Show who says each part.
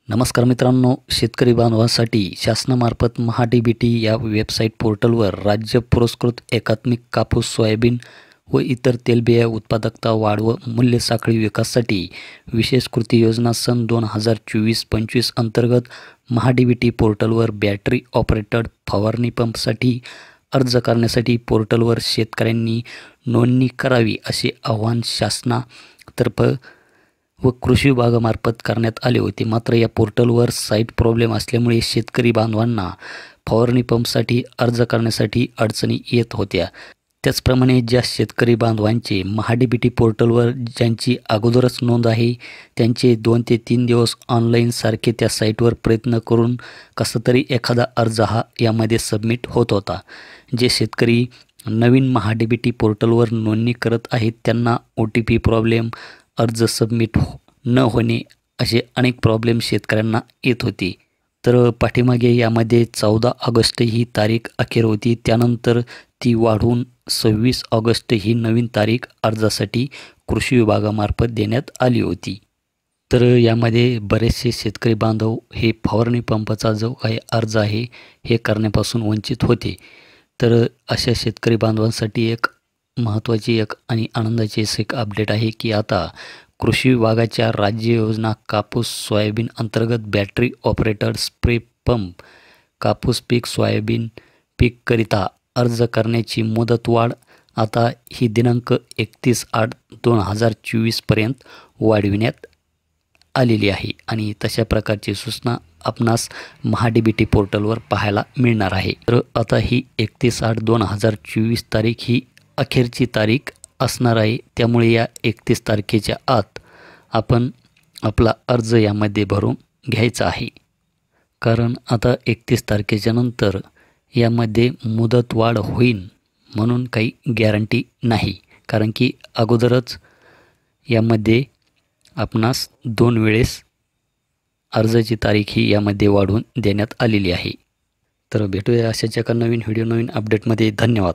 Speaker 1: नमस्कार मित्रांनो, शेतकरी बांधवांसाठी शासनामार्फत महा-डी-बी-टी या वेबसाईट पोर्टलवर राज्य पुरस्कृत एकात्मिक कापूस, सोयाबीन व इतर तेलबिया उत्पादकता वाढ व मूल्य साखळी विकासासाठी विशेष कृती योजना सन 2024-25 अंतर्गत महा-डी-बी-टी पोर्टलवर बॅटरी ऑपरेटेड फवारणी पंपसाठी अर्ज करण्यासाठी पोर्टलवर शेतकऱ्यांनी नोंदणी करावी असे आवाहन शासनातर्फे व कृषी विभागामार्फत करण्यात आले होते। मात्र या पोर्टलवर साईट प्रॉब्लेम असल्यामुळे शेतकरी बांधवांना फवारणी पंपसाठी अर्ज करण्यासाठी अडचणी येत होत्या। त्याचप्रमाणे ज्या शेतकरी बांधवांचे महा-डी-बी-टी पोर्टलवर ज्यांची अगोदरच नोंद आहे त्यांचे 2 ते 3 दिवस ऑनलाईन सारखे त्या साईटवर प्रयत्न करून कसा तरी एखादा अर्ज हा यामध्ये सबमिट होत होता। जे शेतकरी नवीन महा-डी-बी-टी पोर्टलवर नोंदणी करत आहेत त्यांना OTP प्रॉब्लेम, अर्ज सबमिट न होणे असे अनेक प्रॉब्लेम शेतकऱ्यांना येत होते। तर पाठीमागे यामध्ये 14 ऑगस्ट ही तारीख अखेर होती, त्यानंतर ती वाढवून 26 ऑगस्ट ही नवीन तारीख अर्जासाठी कृषी विभागामार्फत देण्यात आली होती। तर यामध्ये बरेचसे शेतकरी बांधव हे फवारणी पंपाचा जो काही अर्ज आहे हे करण्यापासून वंचित होते। तर अशा शेतकरी बांधवांसाठी एक महत्त्वाची आणि आनंदाची एक अपडेट आहे की आता कृषी विभागाच्या राज्य योजना कापूस सोयाबीन अंतर्गत बॅटरी ऑपरेटेड स्प्रे पंप कापूस पीक सोयाबीन पीककरिता अर्ज करण्याची मुदतवाढ आता ही दिनांक 31/8/2024 पर्यंत वाढविण्यात आलेली आहे आणि तशा प्रकारची सूचना आपणास महा-डी-बी-टी पोर्टलवर पाहायला मिळणार आहे। तर आता ही 31/8/2024 तारीख ही अखेरची तारीख असणार आहे, त्यामुळे या 31 तारखेच्या आत आपण आपला अर्ज यामध्ये भरून घ्यायचा आहे। कारण आता 31 तारखेच्या नंतर यामध्ये मुदतवाढ होईल म्हणून काही गॅरंटी नाही, कारण की अगोदरच यामध्ये आपणास 2 वेळेस अर्जाची तारीख ही यामध्ये वाढवून देण्यात आलेली आहे। तर भेटूया अशाच एका नवीन व्हिडिओ नवीन अपडेटमध्ये। धन्यवाद।